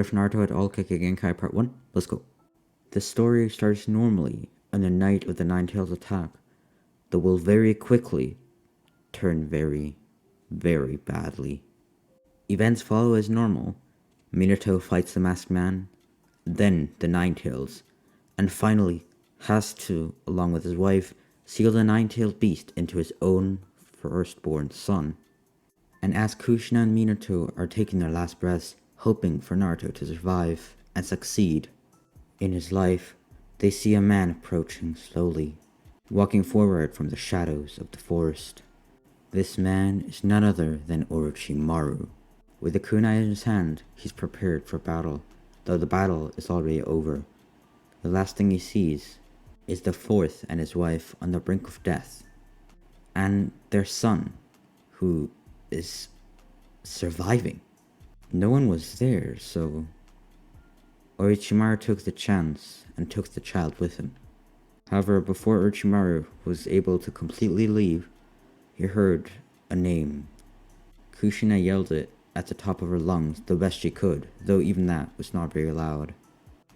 If Naruto at all kekkei genkai part 1, let's go. The story starts normally on the night of the Nine-Tails attack, though will very quickly turn very, very badly. Events follow as normal. Minato fights the Masked Man, then the Nine-Tails, and finally has to, along with his wife, seal the Nine-Tailed beast into his own firstborn son. And as Kushina and Minato are taking their last breaths, hoping for Naruto to survive and succeed in his life, they see a man approaching slowly, walking forward from the shadows of the forest. This man is none other than Orochimaru. With the kunai in his hand, he's prepared for battle, though the battle is already over. The last thing he sees is the fourth and his wife on the brink of death, and their son, who is surviving. No one was there, so Orochimaru took the chance and took the child with him. However, before Orochimaru was able to completely leave, he heard a name. Kushina yelled it at the top of her lungs the best she could, though even that was not very loud.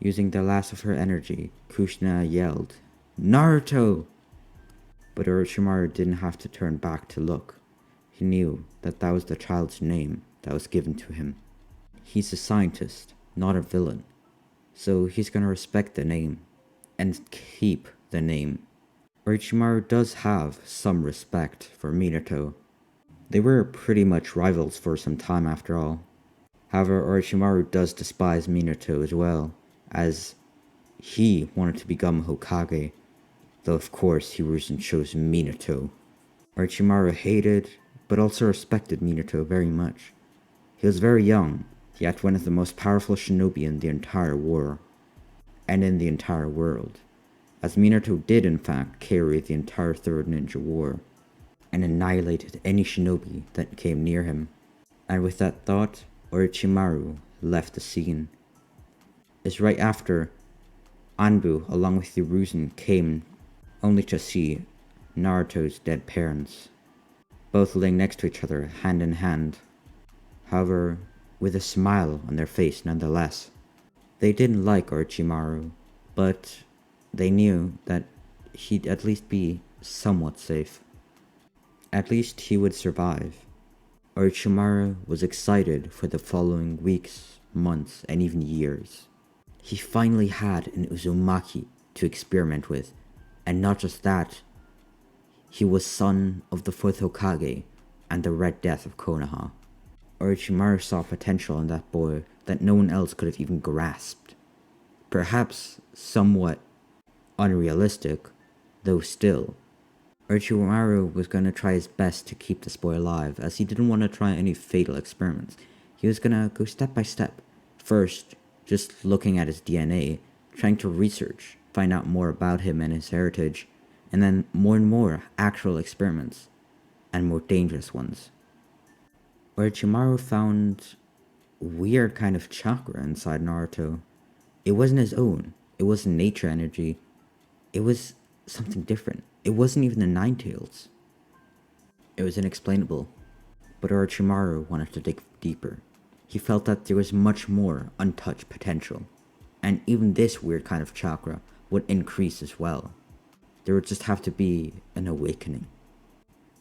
Using the last of her energy, Kushina yelled, "Naruto!" But Orochimaru didn't have to turn back to look. He knew that that was the child's name that was given to him. He's a scientist, not a villain, so he's gonna respect the name and keep the name. Orochimaru does have some respect for Minato. They were pretty much rivals for some time after all. However, Orochimaru does despise Minato as well, as he wanted to become Hokage, though of course he wasn't chose Minato. Orochimaru hated, but also respected Minato very much. He was very young, yet one of the most powerful shinobi in the entire war, and in the entire world, as Minato did in fact carry the entire Third Ninja War, and annihilated any shinobi that came near him. And with that thought, Orochimaru left the scene. It's right after Anbu, along with Hiruzen, came only to see Naruto's dead parents, both laying next to each other, hand in hand. However, with a smile on their face nonetheless. They didn't like Orochimaru, but they knew that he'd at least be somewhat safe. At least he would survive. Orochimaru was excited for the following weeks, months, and even years. He finally had an Uzumaki to experiment with, and not just that, he was son of the fourth Hokage and the Red Death of Konoha. Orochimaru saw potential in that boy that no one else could have even grasped. Perhaps somewhat unrealistic, though still. Orochimaru was going to try his best to keep this boy alive, as he didn't want to try any fatal experiments. He was going to go step by step. First, just looking at his DNA, trying to research, find out more about him and his heritage, and then more and more actual experiments, and more dangerous ones. Orochimaru found a weird kind of chakra inside Naruto. It wasn't his own. It wasn't nature energy. It was something different. It wasn't even the Nine-Tails. It was inexplainable. But Orochimaru wanted to dig deeper. He felt that there was much more untouched potential. And even this weird kind of chakra would increase as well. There would just have to be an awakening.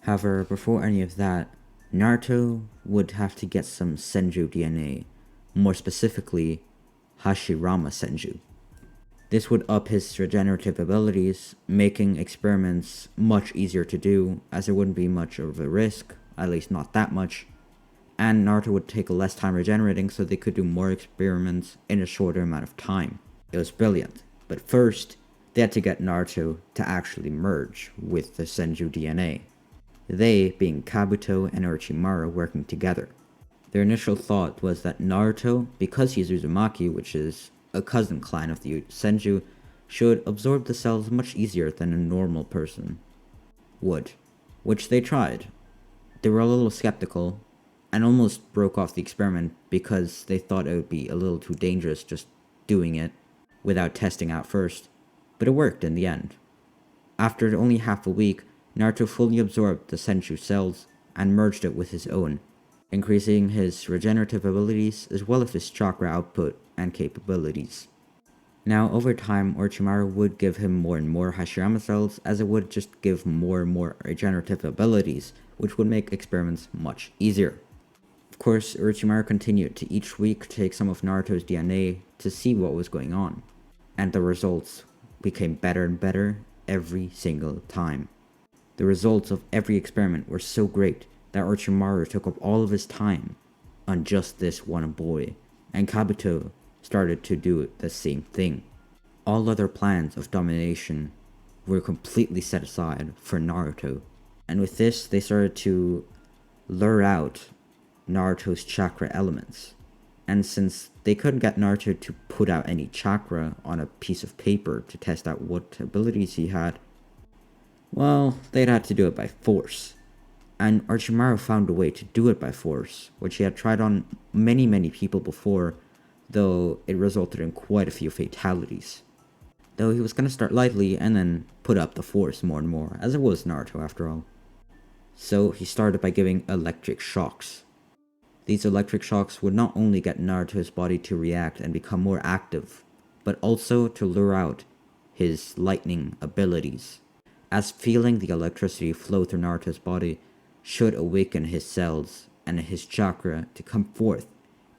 However, before any of that, Naruto would have to get some Senju DNA, more specifically, Hashirama Senju. This would up his regenerative abilities, making experiments much easier to do, as there wouldn't be much of a risk, at least not that much, and Naruto would take less time regenerating so they could do more experiments in a shorter amount of time. It was brilliant, but first, they had to get Naruto to actually merge with the Senju DNA. They being Kabuto and Orochimaru working together. Their initial thought was that Naruto, because he's Uzumaki, which is a cousin clan of the Senju, should absorb the cells much easier than a normal person would, which they tried. They were a little skeptical, and almost broke off the experiment because they thought it would be a little too dangerous just doing it without testing out first, but it worked in the end. After only half a week, Naruto fully absorbed the Senju cells and merged it with his own. increasing his regenerative abilities as well as his chakra output and capabilities. Now, over time, Orochimaru would give him more and more Hashirama cells, as it would just give more and more regenerative abilities, which would make experiments much easier. Of course, Orochimaru continued to each week take some of Naruto's DNA to see what was going on, and the results became better and better every single time. The results of every experiment were so great that Orochimaru took up all of his time on just this one boy, and Kabuto started to do the same thing. All other plans of domination were completely set aside for Naruto, and with this they started to lure out Naruto's chakra elements. And since they couldn't get Naruto to put out any chakra on a piece of paper to test out what abilities he had, well, they'd had to do it by force. And Orochimaru found a way to do it by force, which he had tried on many people before, though it resulted in quite a few fatalities. Though he was going to start lightly and then put up the force more and more, as it was Naruto after all. So he started by giving electric shocks. These electric shocks would not only get Naruto's body to react and become more active, but also to lure out his lightning abilities, as feeling the electricity flow through Naruto's body should awaken his cells and his chakra to come forth,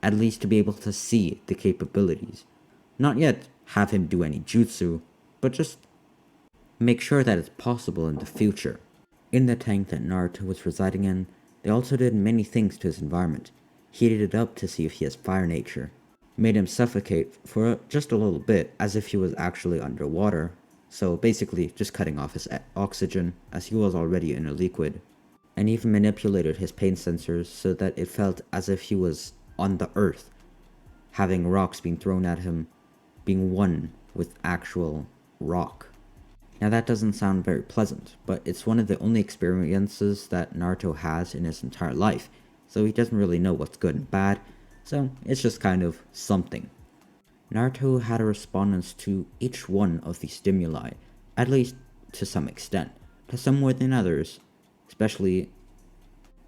at least to be able to see the capabilities. Not yet have him do any jutsu, but just make sure that it's possible in the future. In the tank that Naruto was residing in, they also did many things to his environment. Heated it up to see if he has fire nature, made him suffocate for just a little bit as if he was actually underwater, so basically just cutting off his oxygen as he was already in a liquid, and even manipulated his pain sensors so that it felt as if he was on the earth, having rocks being thrown at him, being one with actual rock. Now that doesn't sound very pleasant, but it's one of the only experiences that Naruto has in his entire life, so he doesn't really know what's good and bad, so it's just kind of something. Naruto had a response to each one of these stimuli, at least to some extent, to some more than others, especially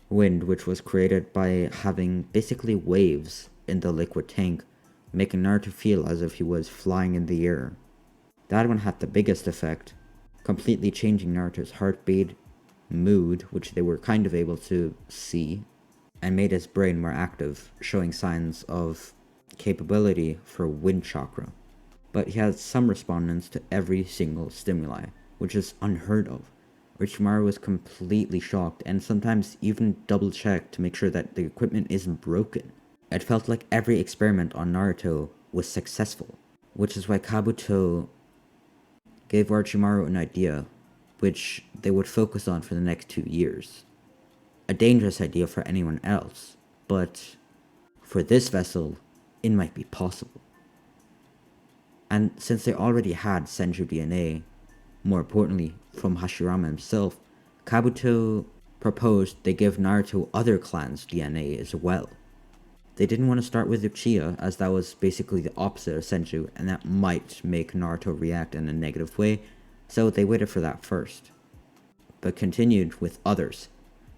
wind, which was created by having basically waves in the liquid tank, making Naruto feel as if he was flying in the air. That one had the biggest effect, completely changing Naruto's heartbeat, mood, which they were kind of able to see, and made his brain more active, showing signs of capability for wind chakra. But he had some respondents to every single stimuli, which is unheard of. Orochimaru was completely shocked and sometimes even double-checked to make sure that the equipment isn't broken. It felt like every experiment on Naruto was successful, which is why Kabuto gave Orochimaru an idea which they would focus on for the next 2 years. A dangerous idea for anyone else, but for this vessel, it might be possible. And since they already had Senju DNA, more importantly from Hashirama himself, Kabuto proposed they give Naruto other clans' DNA as well. They didn't want to start with Uchiha, as that was basically the opposite of Senju, and that might make Naruto react in a negative way, so they waited for that first. But continued with others,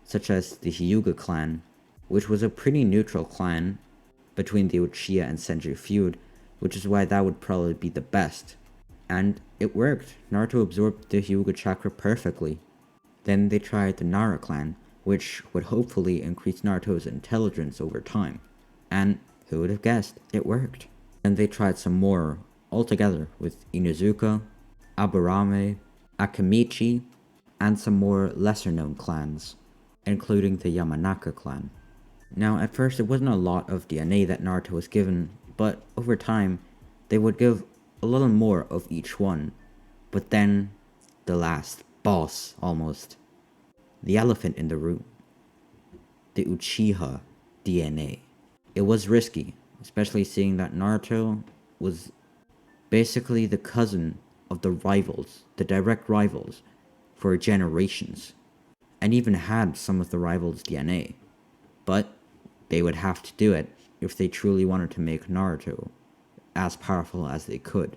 such as the Hyuga clan, which was a pretty neutral clan between the Uchiha and Senju feud, which is why that would probably be the best. And it worked. Naruto absorbed the Hyuga chakra perfectly. Then they tried the Nara clan, which would hopefully increase Naruto's intelligence over time. And who would have guessed, it worked. Then they tried some more altogether with Inuzuka, Aburame, Akamichi, and some more lesser known clans, including the Yamanaka clan. Now at first it wasn't a lot of DNA that Naruto was given, but over time they would give a little more of each one. But then, the last boss almost, the elephant in the room, the Uchiha DNA. It was risky, especially seeing that Naruto was basically the cousin of the rivals, the direct rivals, for generations, and even had some of the rivals' DNA. But they would have to do it if they truly wanted to make Naruto as powerful as they could.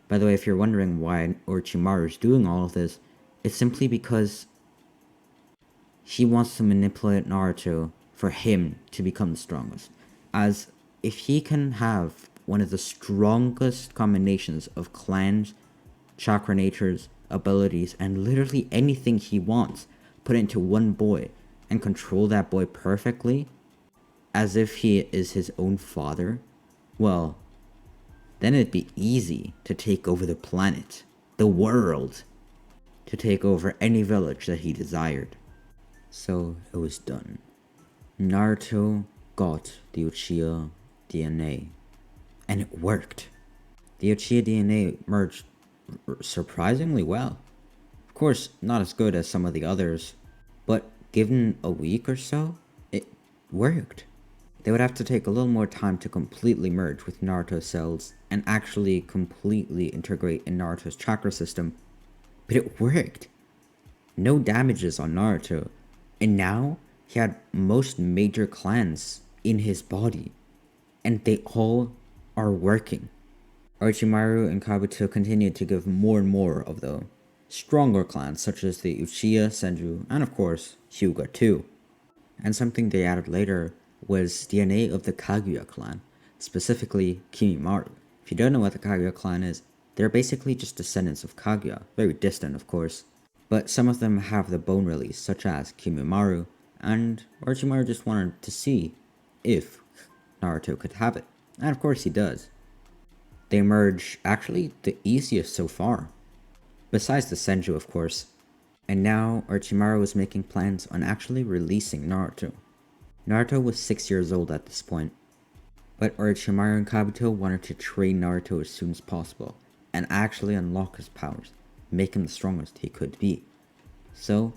By the way, if you're wondering why Orochimaru is doing all of this, it's simply because he wants to manipulate Naruto for him to become the strongest. As if he can have one of the strongest combinations of clans, chakra natures, abilities, and literally anything he wants put into one boy and control that boy perfectly, as if he is his own father, well, then it'd be easy to take over the planet, the world, to take over any village that he desired. So it was done. Naruto got the Uchiha DNA, and it worked. The Uchiha DNA merged surprisingly well. Of course, not as good as some of the others, but given a week or so, it worked. They would have to take a little more time to completely merge with Naruto's cells and actually completely integrate in Naruto's chakra system, but it worked. No damages on Naruto, and now he had most major clans in his body, and they all are working. Orochimaru and Kabuto continued to give more and more of the stronger clans, such as the Uchiha, Senju, and of course, Hyuga too. And something they added later was DNA of the Kaguya clan, specifically Kimimaro. If you don't know what the Kaguya clan is, they're basically just descendants of Kaguya, very distant of course, but some of them have the bone release, such as Kimimaro, and Orochimaru just wanted to see if Naruto could have it, and of course he does. They merge actually the easiest so far, besides the Senju of course, and now Orochimaru was making plans on actually releasing Naruto. Naruto was 6 years old at this point, but Orochimaru and Kabuto wanted to train Naruto as soon as possible, and actually unlock his powers, make him the strongest he could be. So,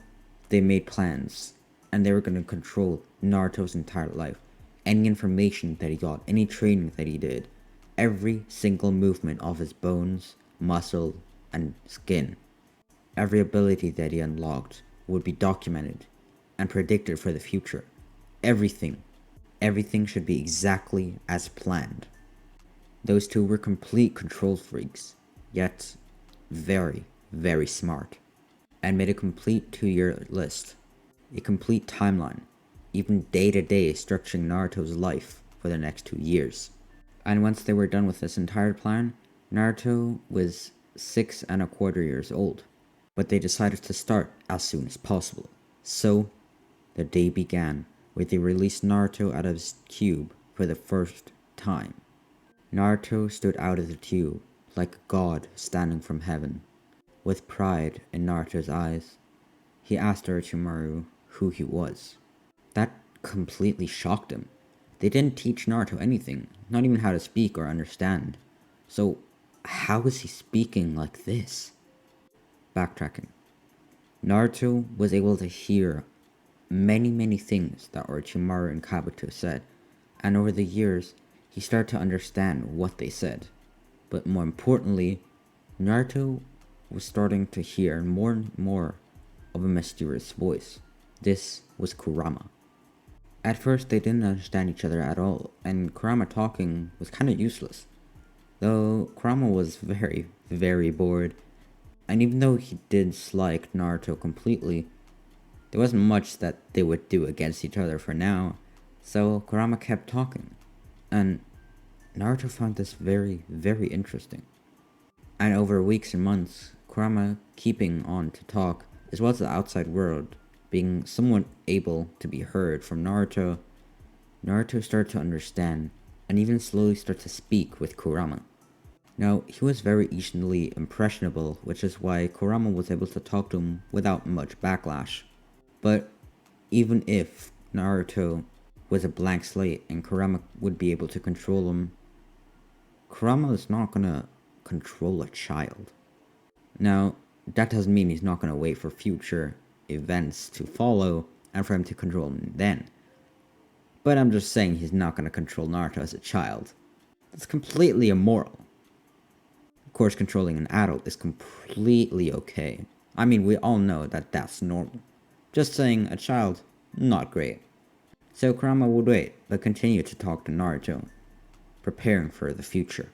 they made plans, and they were going to control Naruto's entire life. Any information that he got, any training that he did, every single movement of his bones, muscle, and skin, every ability that he unlocked would be documented and predicted for the future. Everything should be exactly as planned. Those two were complete control freaks, yet very, very smart, and made a complete 2-year list, a complete timeline, even day-to-day structuring Naruto's life for the next 2 years. And once they were done with this entire plan, Naruto was 6.25 years old, but they decided to start as soon as possible. So, the day began, where they released Naruto out of his tube for the first time. Naruto stood out of the tube like a god standing from heaven. With pride in Naruto's eyes, he asked Orochimaru who he was. That completely shocked him. They didn't teach Naruto anything, not even how to speak or understand. So, how is he speaking like this? Backtracking. Naruto was able to hear many things that Orochimaru and Kabuto said, and over the years, he started to understand what they said. But more importantly, Naruto was starting to hear more and more of a mysterious voice. This was Kurama. At first, they didn't understand each other at all, and Kurama talking was kind of useless. Though Kurama was very, very bored, and even though he did dislike Naruto completely, there wasn't much that they would do against each other for now, so Kurama kept talking, and Naruto found this very, very interesting. And over weeks and months, Kurama keeping on to talk, as well as the outside world, being somewhat able to be heard from Naruto, Naruto started to understand, and even slowly start to speak with Kurama. Now, he was very easily impressionable, which is why Kurama was able to talk to him without much backlash. But even if Naruto was a blank slate and Kurama would be able to control him, Kurama is not gonna control a child. Now, that doesn't mean he's not gonna wait for future events to follow and for him to control him then. But I'm just saying he's not gonna control Naruto as a child. That's completely immoral. Of course, controlling an adult is completely okay. I mean, we all know that that's normal. Just saying a child, not great. So Kurama would wait, but continue to talk to Naruto, preparing for the future.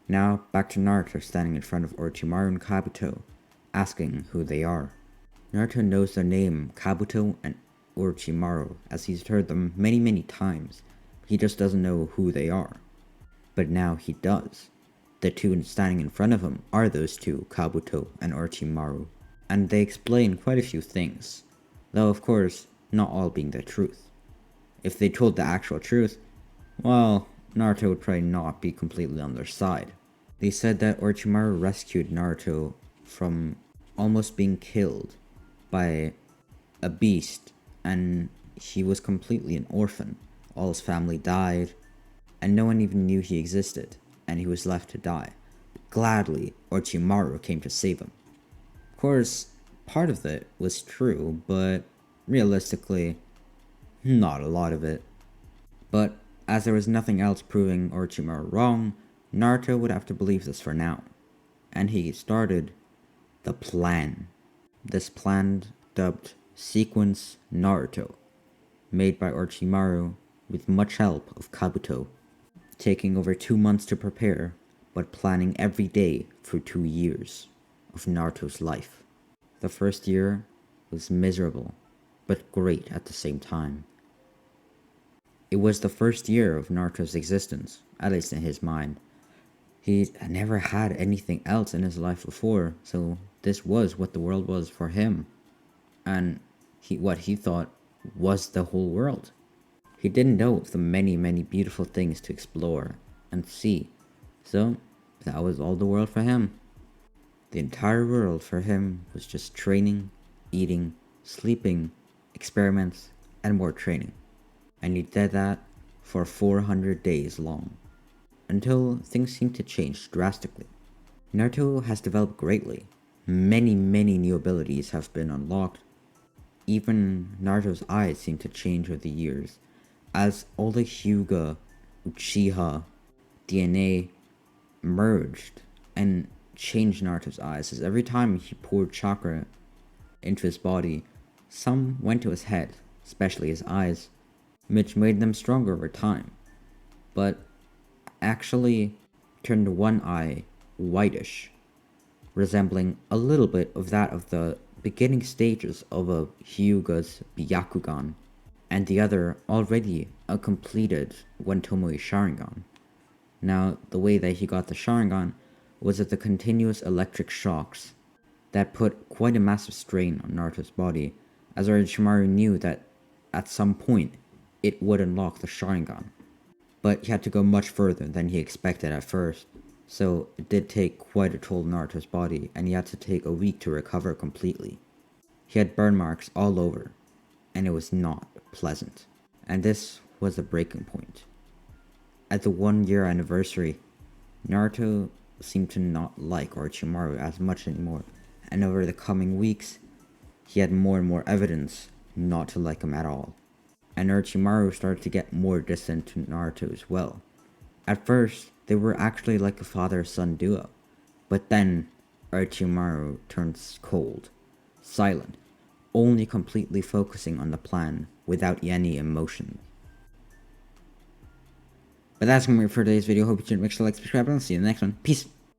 Now, back to Naruto standing in front of Orochimaru and Kabuto, asking who they are. Naruto knows their name, Kabuto, and Orochimaru, as he's heard them many times. He just doesn't know who they are. But now he does. The two standing in front of him are those two, Kabuto and Orochimaru, and they explain quite a few things, though of course not all being the truth. If they told the actual truth, well, Naruto would probably not be completely on their side. They said that Orochimaru rescued Naruto from almost being killed by a beast, and he was completely an orphan. All his family died, and no one even knew he existed, and he was left to die. Gladly, Orochimaru came to save him. Of course, part of it was true, but realistically, not a lot of it. But as there was nothing else proving Orochimaru wrong, Naruto would have to believe this for now. And he started the plan. This plan, dubbed Sequence Naruto, made by Orochimaru with much help of Kabuto, taking over 2 months to prepare, but planning every day for 2 years of Naruto's life. The first year was miserable, but great at the same time. It was the first year of Naruto's existence, at least in his mind. He never had anything else in his life before, so this was what the world was for him, and what he thought was the whole world. He didn't know of the many beautiful things to explore and see, so that was all the world for him. The entire world for him was just training, eating, sleeping, experiments, and more training. And he did that for 400 days long, until things seemed to change drastically. Naruto has developed greatly. Many new abilities have been unlocked. Even Naruto's eyes seem to change over the years, as all the Hyuga, Uchiha, DNA merged and changed Naruto's eyes, as every time he poured chakra into his body, some went to his head, especially his eyes, which made them stronger over time, but actually turned one eye whitish, resembling a little bit of that of the beginning stages of a Hyuga's Byakugan, and the other already a completed One Tomoe Sharingan. Now, the way that he got the Sharingan was at the continuous electric shocks that put quite a massive strain on Naruto's body, as Orochimaru knew that at some point it would unlock the Sharingan. But he had to go much further than he expected at first, so it did take quite a toll on Naruto's body, and he had to take a week to recover completely. He had burn marks all over, and it was not pleasant. And this was the breaking point. At the 1 year anniversary, Naruto seemed to not like Orochimaru as much anymore, and over the coming weeks, he had more and more evidence not to like him at all. And Orochimaru started to get more distant to Naruto as well. At first, they were actually like a father-son duo, but then Orochimaru turns cold, silent, only completely focusing on the plan without any emotion. But that's going to be it for today's video. Hope you enjoyed. Make sure to like, subscribe, and I'll see you in the next one. Peace!